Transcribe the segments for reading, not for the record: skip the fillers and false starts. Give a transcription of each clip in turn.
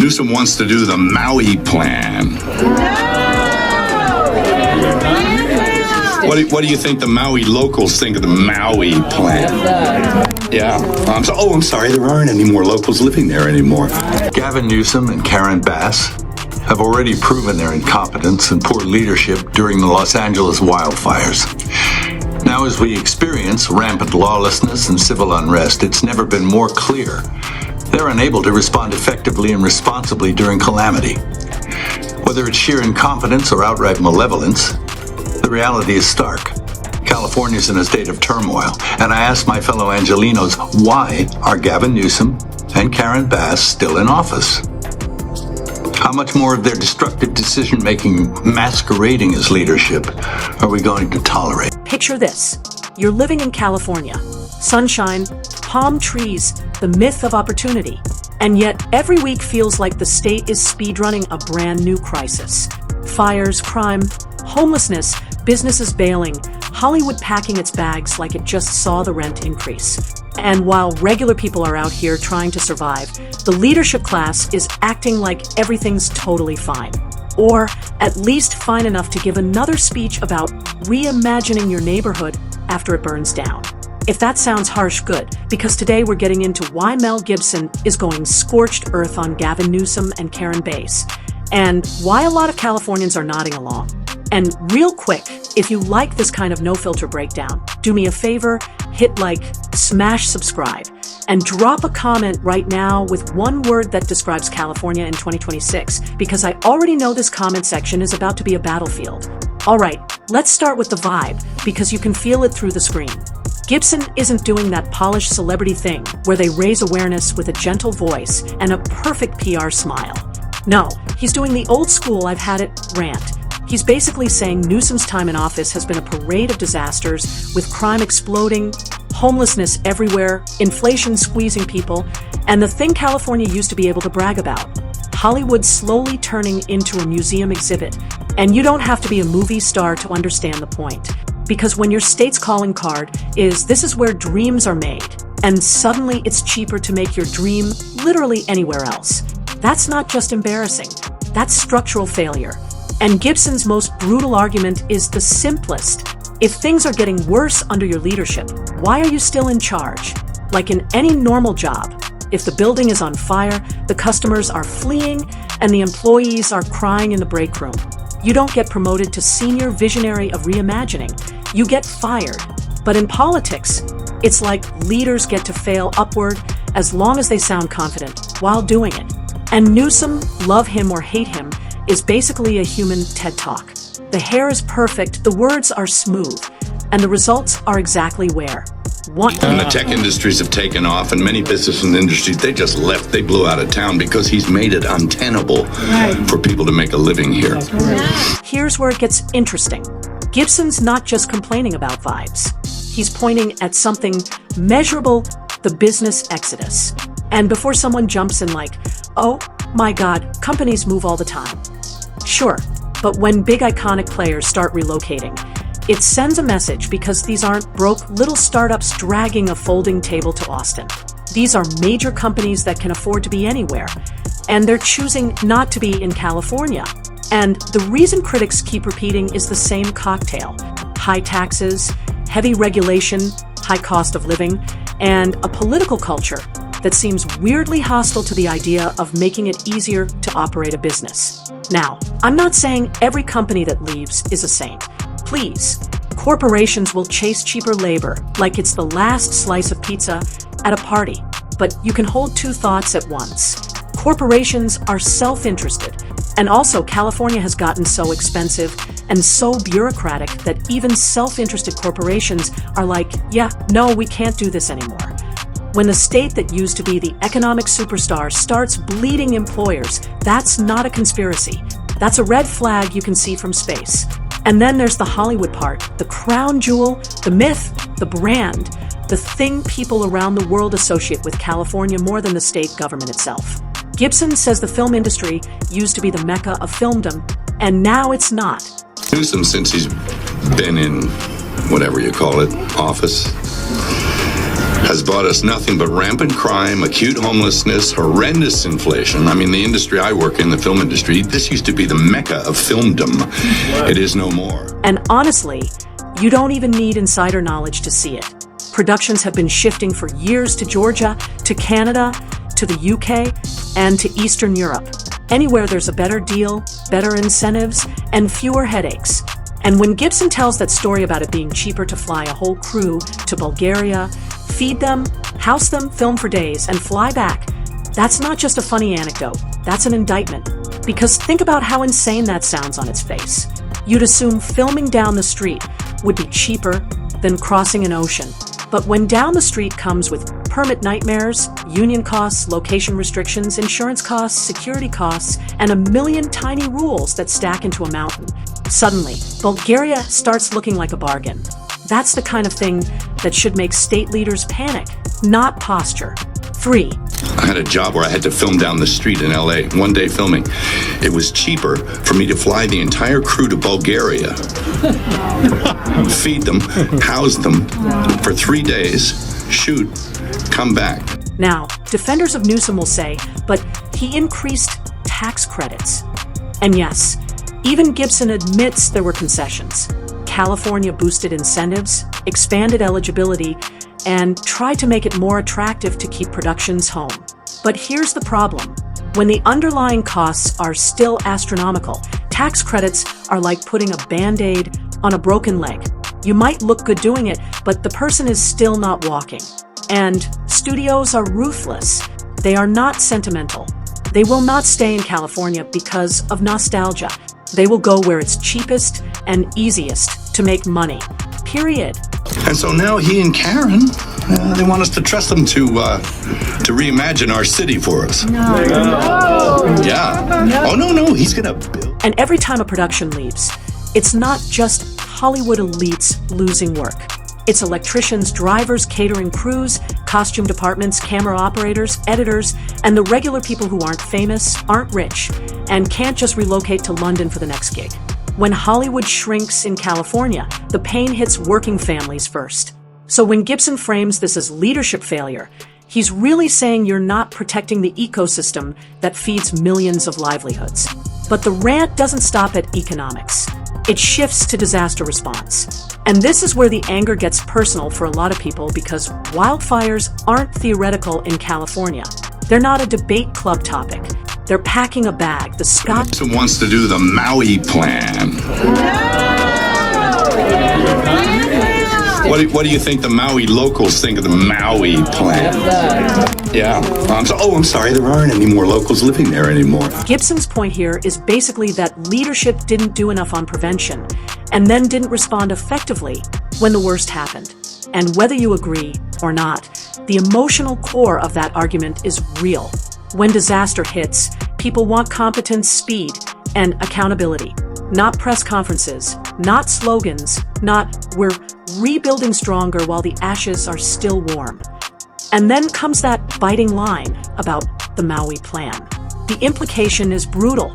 Newsom wants to do the Maui plan. What do you think the Maui locals think of the Maui plan? Yeah. I'm sorry, there aren't any more locals living there anymore. Gavin Newsom and Karen Bass have already proven their incompetence and poor leadership during the Los Angeles wildfires. Now, as we experience rampant lawlessness and civil unrest, it's never been more clear they're unable to respond effectively and responsibly during calamity. Whether it's sheer incompetence or outright malevolence, the reality is stark. California's in a state of turmoil, and I ask my fellow Angelenos, why are Gavin Newsom and Karen Bass still in office? How much more of their destructive decision-making masquerading as leadership are we going to tolerate? Picture this. You're living in California. Sunshine, palm trees, the myth of opportunity. And yet, every week feels like the state is speedrunning a brand new crisis. Fires, crime, homelessness, businesses bailing, Hollywood packing its bags like it just saw the rent increase. And while regular people are out here trying to survive, the leadership class is acting like everything's totally fine. Or at least fine enough to give another speech about reimagining your neighborhood after it burns down. If that sounds harsh, good, because today we're getting into why Mel Gibson is going scorched earth on Gavin Newsom and Karen Bass, and why a lot of Californians are nodding along. And real quick, if you like this kind of no-filter breakdown, do me a favor, hit like, smash subscribe, and drop a comment right now with one word that describes California in 2026, because I already know this comment section is about to be a battlefield. All right, let's start with the vibe, because you can feel it through the screen. Gibson isn't doing that polished celebrity thing where they raise awareness with a gentle voice and a perfect PR smile. No, he's doing the old school I've had it rant. He's basically saying Newsom's time in office has been a parade of disasters, with crime exploding, homelessness everywhere, inflation squeezing people, and the thing California used to be able to brag about, Hollywood slowly turning into a museum exhibit. And you don't have to be a movie star to understand the point. Because when your state's calling card is "this is where dreams are made," and suddenly it's cheaper to make your dream literally anywhere else, that's not just embarrassing, that's structural failure. And Gibson's most brutal argument is the simplest. If things are getting worse under your leadership, why are you still in charge? Like in any normal job, if the building is on fire, the customers are fleeing, and the employees are crying in the break room, you don't get promoted to senior visionary of reimagining. You get fired. But in politics, it's like leaders get to fail upward as long as they sound confident while doing it. And Newsom, love him or hate him, is basically a human TED Talk. The hair is perfect, the words are smooth, and the results are exactly where. And the tech industries have taken off, and many business and industries, they just left. They blew out of town because he's made it untenable for people to make a living here. Here's where it gets interesting. Gibson's not just complaining about vibes. He's pointing at something measurable, the business exodus. And before someone jumps in like, "Oh my God, companies move all the time." Sure, but when big iconic players start relocating, it sends a message, because these aren't broke little startups dragging a folding table to Austin. These are major companies that can afford to be anywhere, and they're choosing not to be in California. And the reason critics keep repeating is the same cocktail: high taxes, heavy regulation, high cost of living, and a political culture that seems weirdly hostile to the idea of making it easier to operate a business. Now, I'm not saying every company that leaves is a saint. Please, corporations will chase cheaper labor like it's the last slice of pizza at a party. But you can hold two thoughts at once. Corporations are self-interested. And also, California has gotten so expensive and so bureaucratic that even self-interested corporations are like, yeah, no, we can't do this anymore. When the state that used to be the economic superstar starts bleeding employers, that's not a conspiracy. That's a red flag you can see from space. And then there's the Hollywood part, the crown jewel, the myth, the brand, the thing people around the world associate with California more than the state government itself. Gibson says the film industry used to be the mecca of filmdom, and now it's not. Newsom, since he's been in whatever you call it, office, has brought us nothing but rampant crime, acute homelessness, horrendous inflation. I mean, the industry I work in, the film industry, this used to be the mecca of filmdom. It is no more. And honestly, you don't even need insider knowledge to see it. Productions have been shifting for years to Georgia, to Canada, to the UK, and to Eastern Europe. Anywhere there's a better deal, better incentives, and fewer headaches. And when Gibson tells that story about it being cheaper to fly a whole crew to Bulgaria, feed them, house them, film for days, and fly back, that's not just a funny anecdote, that's an indictment. Because think about how insane that sounds on its face. You'd assume filming down the street would be cheaper than crossing an ocean. But when down the street comes with permit nightmares, union costs, location restrictions, insurance costs, security costs, and a million tiny rules that stack into a mountain, suddenly, Bulgaria starts looking like a bargain. That's the kind of thing that should make state leaders panic, not posture. 3. I had a job where I had to film down the street in LA, one day filming. It was cheaper for me to fly the entire crew to Bulgaria, feed them, house them for 3 days, shoot, come back. Now, defenders of Newsom will say, but he increased tax credits. And yes, even Gibson admits there were concessions. California boosted incentives, expanded eligibility, and tried to make it more attractive to keep productions home. But here's the problem. When the underlying costs are still astronomical, tax credits are like putting a Band-Aid on a broken leg. You might look good doing it, but the person is still not walking. And studios are ruthless. They are not sentimental. They will not stay in California because of nostalgia. They will go where it's cheapest and easiest to make money. Period. And so now he and Karen, they want us to trust them to reimagine our city for us. No. Yeah. No. Oh, no, he's going to build. And every time a production leaves, it's not just Hollywood elites losing work. It's electricians, drivers, catering crews, costume departments, camera operators, editors, and the regular people who aren't famous, aren't rich, and can't just relocate to London for the next gig. When Hollywood shrinks in California, the pain hits working families first. So when Gibson frames this as leadership failure, he's really saying you're not protecting the ecosystem that feeds millions of livelihoods. But the rant doesn't stop at economics. It shifts to disaster response. And this is where the anger gets personal for a lot of people because wildfires aren't theoretical in California. They're not a debate club topic. They're packing a bag. The Scott Newsom wants to do the Maui plan. What do you think the Maui locals think of the Maui plan? Yeah. I'm sorry, there aren't any more locals living there anymore. Gibson's point here is basically that leadership didn't do enough on prevention and then didn't respond effectively when the worst happened. And whether you agree or not, the emotional core of that argument is real. When disaster hits, people want competence, speed, and accountability. Not press conferences, not slogans, not "we're rebuilding stronger while the ashes are still warm." And then comes that biting line about the Maui plan. The implication is brutal,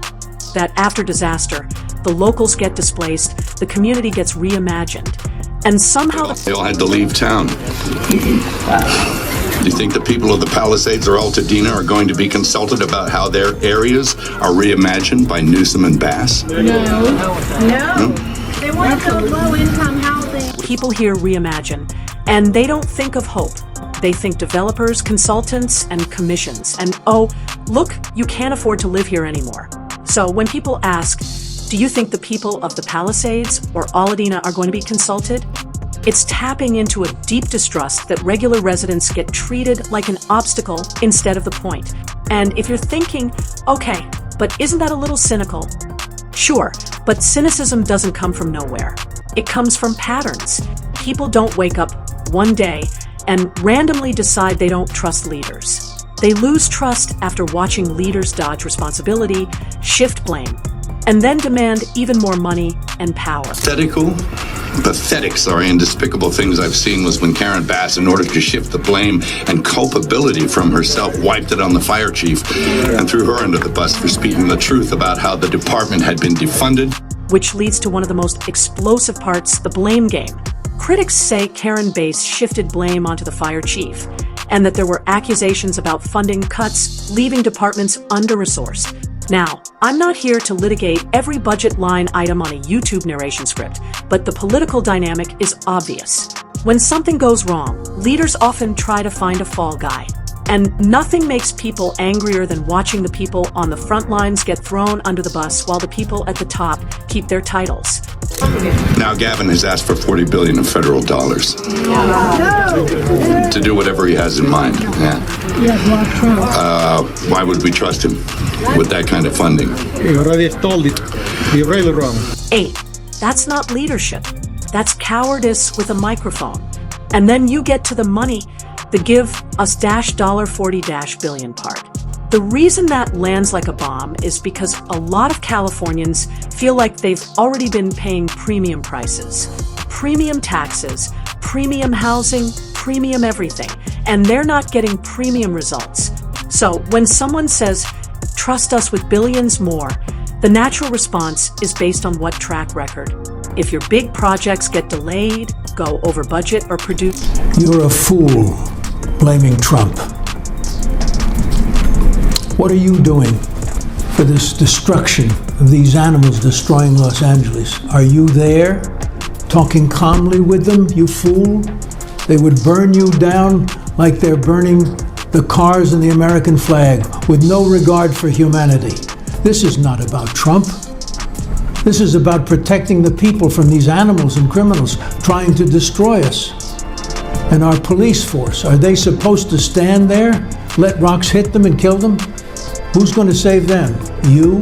that after disaster, the locals get displaced, the community gets reimagined, and somehow They all had to leave town. Do you think the people of the Palisades or Altadena are going to be consulted about how their areas are reimagined by Newsom and Bass? No. They want to build low-income housing. people hear reimagine, and they don't think of hope. They think developers, consultants, and commissions. And oh, look, you can't afford to live here anymore. So when people ask, do you think the people of the Palisades or Altadena are going to be consulted? It's tapping into a deep distrust that regular residents get treated like an obstacle instead of the point. And if you're thinking, okay, but isn't that a little cynical? Sure, but cynicism doesn't come from nowhere. It comes from patterns. People don't wake up one day and randomly decide they don't trust leaders. They lose trust after watching leaders dodge responsibility, shift blame, and then demand even more money and power. Pathetic, and despicable things I've seen was when Karen Bass, in order to shift the blame and culpability from herself, wiped it on the fire chief and threw her under the bus for speaking the truth about how the department had been defunded. Which leads to one of the most explosive parts, the blame game. Critics say Karen Bass shifted blame onto the fire chief, and that there were accusations about funding cuts, leaving departments under-resourced. Now, I'm not here to litigate every budget line item on a YouTube narration script, but the political dynamic is obvious. When something goes wrong, leaders often try to find a fall guy. And nothing makes people angrier than watching the people on the front lines get thrown under the bus while the people at the top keep their titles. Now Gavin has asked for $40 billion of federal dollars to do whatever he has in mind. Yeah. Why would we trust him with that kind of funding? He already told it. You're really wrong. 8. That's not leadership. That's cowardice with a microphone. And then you get to the money, the give us $40 billion part. The reason that lands like a bomb is because a lot of Californians feel like they've already been paying premium prices, premium taxes, premium housing, premium everything, and they're not getting premium results. So when someone says, trust us with billions more, the natural response is based on what track record. If your big projects get delayed, go over budget, or produce... You're a fool blaming Trump. What are you doing for this destruction of these animals destroying Los Angeles? Are you there, talking calmly with them, you fool? They would burn you down like they're burning the cars and the American flag with no regard for humanity. This is not about Trump. This is about protecting the people from these animals and criminals trying to destroy us. And our police force, are they supposed to stand there, let rocks hit them and kill them? Who's going to save them? You?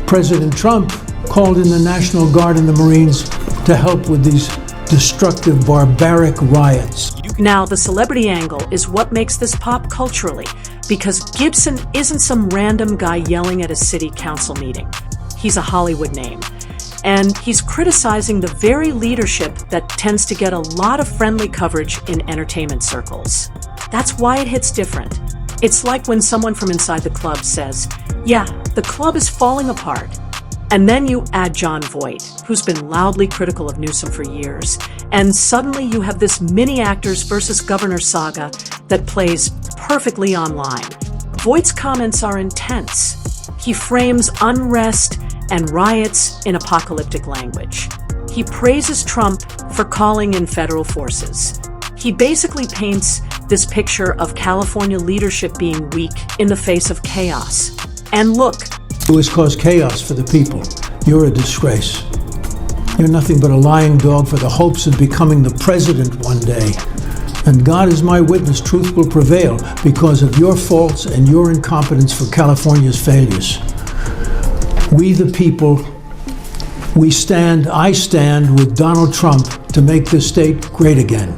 President Trump called in the National Guard and the Marines to help with these destructive, barbaric riots. Now, the celebrity angle is what makes this pop culturally, because Gibson isn't some random guy yelling at a city council meeting. He's a Hollywood name. And he's criticizing the very leadership that tends to get a lot of friendly coverage in entertainment circles. That's why it hits different. It's like when someone from inside the club says, yeah, the club is falling apart. And then you add Jon Voight, who's been loudly critical of Newsom for years, and suddenly you have this mini actors versus governor saga that plays perfectly online. Voight's comments are intense. He frames unrest and riots in apocalyptic language. He praises Trump for calling in federal forces. He basically paints this picture of California leadership being weak in the face of chaos. And look, who has caused chaos for the people. You're a disgrace. You're nothing but a lying dog for the hopes of becoming the president one day. And God is my witness, truth will prevail because of your faults and your incompetence for California's failures. We the people, I stand with Donald Trump to make this state great again.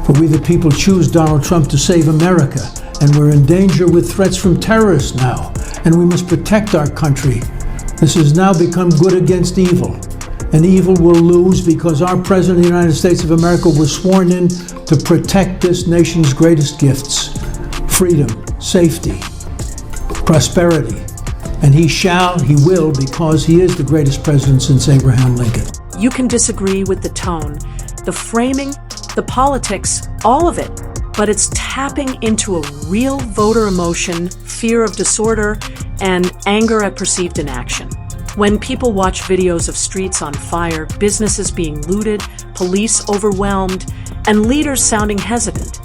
For we the people choose Donald Trump to save America, and we're in danger with threats from terrorists now. And we must protect our country. This has now become good against evil. And evil will lose because our President of the United States of America was sworn in to protect this nation's greatest gifts: freedom, safety, prosperity. And he will, because he is the greatest president since Abraham Lincoln. You can disagree with the tone, the framing, the politics, all of it. But it's tapping into a real voter emotion, fear of disorder, and anger at perceived inaction. When people watch videos of streets on fire, businesses being looted, police overwhelmed, and leaders sounding hesitant,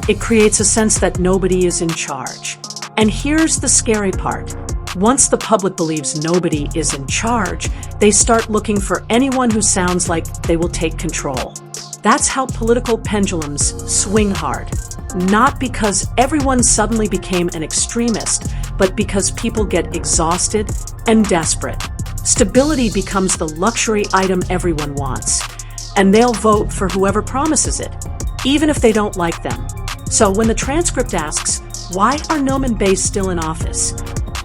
it creates a sense that nobody is in charge. And here's the scary part. Once the public believes nobody is in charge, they start looking for anyone who sounds like they will take control. That's how political pendulums swing hard. Not because everyone suddenly became an extremist, but because people get exhausted and desperate. Stability becomes the luxury item everyone wants, and they'll vote for whoever promises it, even if they don't like them. So when the transcript asks, why are Newsom and Bass still in office?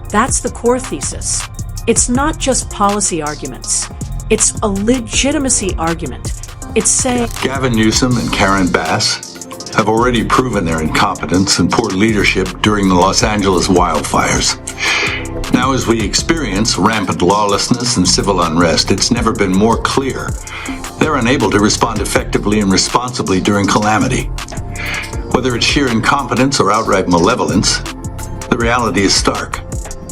That's the core thesis. It's not just policy arguments. It's a legitimacy argument. It's saying Gavin Newsom and Karen Bass have already proven their incompetence and poor leadership during the Los Angeles wildfires. Now, as we experience rampant lawlessness and civil unrest, it's never been more clear they're unable to respond effectively and responsibly during calamity. Whether it's sheer incompetence or outright malevolence, the reality is stark.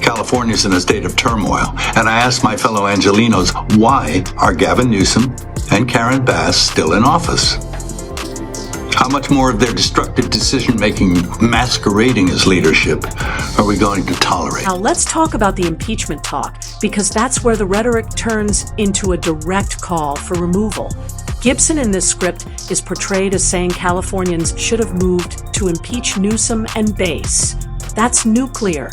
California's in a state of turmoil, and I ask my fellow Angelenos, why are Gavin Newsom and Karen Bass still in office? How much more of their destructive decision-making masquerading as leadership are we going to tolerate? Now let's talk about the impeachment talk, because that's where the rhetoric turns into a direct call for removal. Gibson in this script is portrayed as saying Californians should have moved to impeach Newsom and Bass. That's nuclear.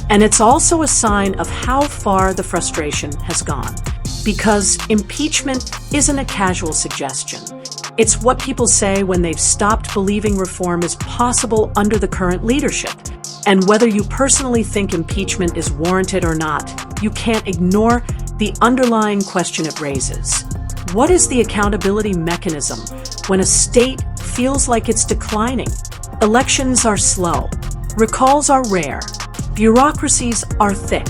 And it's also a sign of how far the frustration has gone. Because impeachment isn't a casual suggestion. It's what people say when they've stopped believing reform is possible under the current leadership. And whether you personally think impeachment is warranted or not, you can't ignore the underlying question it raises. What is the accountability mechanism when a state feels like it's declining? Elections are slow. Recalls are rare. Bureaucracies are thick.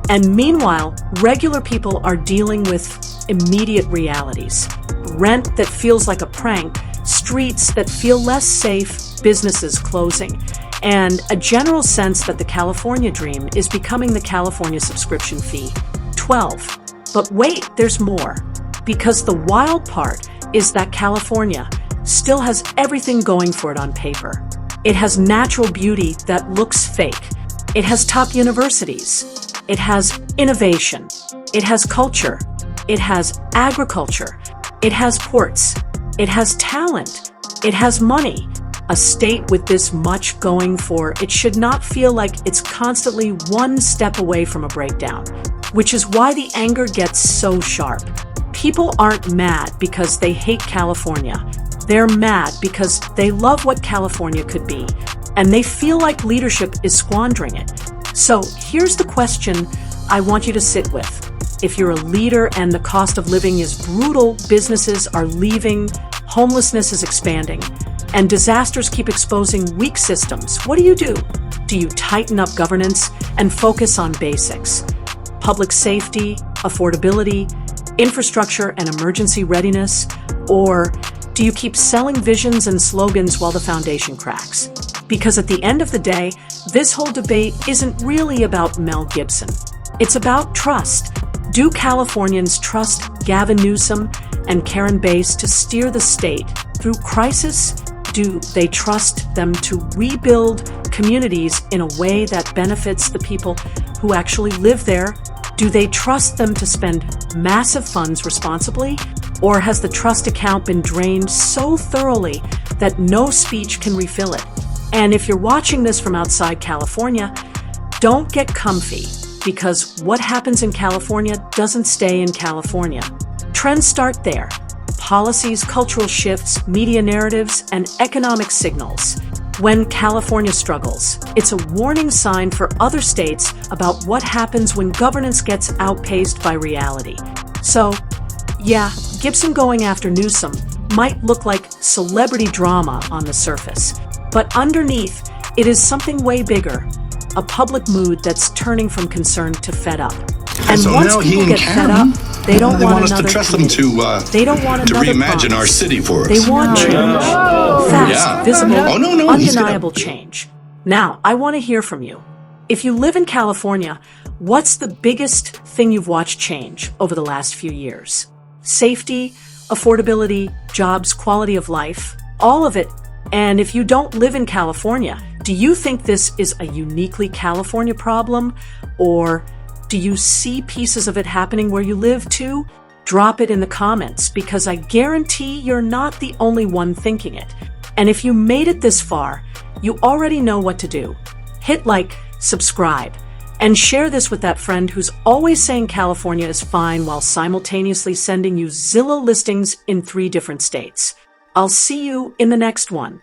And meanwhile, regular people are dealing with immediate realities. Rent that feels like a prank, streets that feel less safe, businesses closing, and a general sense that the California dream is becoming the California subscription fee, 12. But wait, there's more. Because the wild part is that California still has everything going for it on paper. It has natural beauty that looks fake. It has top universities. It has innovation. It has culture. It has agriculture. It has ports. It has talent. It has money. A state with this much going for it should not feel like it's constantly one step away from a breakdown, which is why the anger gets so sharp. People aren't mad because they hate California. They're mad because they love what California could be, and they feel like leadership is squandering it. So here's the question I want you to sit with. If you're a leader and the cost of living is brutal, businesses are leaving, homelessness is expanding, and disasters keep exposing weak systems, what do? Do you tighten up governance and focus on basics? Public safety, affordability, infrastructure, and emergency readiness? Or do you keep selling visions and slogans while the foundation cracks? Because at the end of the day, this whole debate isn't really about Mel Gibson. It's about trust. Do Californians trust Gavin Newsom and Karen Bass to steer the state through crisis? Do they trust them to rebuild communities in a way that benefits the people who actually live there? Do they trust them to spend massive funds responsibly? Or has the trust account been drained so thoroughly that no speech can refill it? And if you're watching this from outside California, don't get comfy, because what happens in California doesn't stay in California. Trends start there. Policies, cultural shifts, media narratives, and economic signals. When California struggles, it's a warning sign for other states about what happens when governance gets outpaced by reality. So, yeah, Gibson going after Newsom might look like celebrity drama on the surface, but underneath, it is something way bigger. A public mood that's turning from concern to fed up. And so once now people get fed up, they don't want us another to trust them they don't want to another reimagine promise. our city for us. They want change. Fast, Yeah. visible, Oh, no, he's undeniable change. Now, I want to hear from you. If you live in California, what's the biggest thing you've watched change over the last few years? Safety, affordability, jobs, quality of life, all of it. And if you don't live in California, do you think this is a uniquely California problem? Or do you see pieces of it happening where you live too? Drop it in the comments, because I guarantee you're not the only one thinking it. And if you made it this far, you already know what to do. Hit like, subscribe, and share this with that friend who's always saying California is fine while simultaneously sending you Zillow listings in 3 different states. I'll see you in the next one.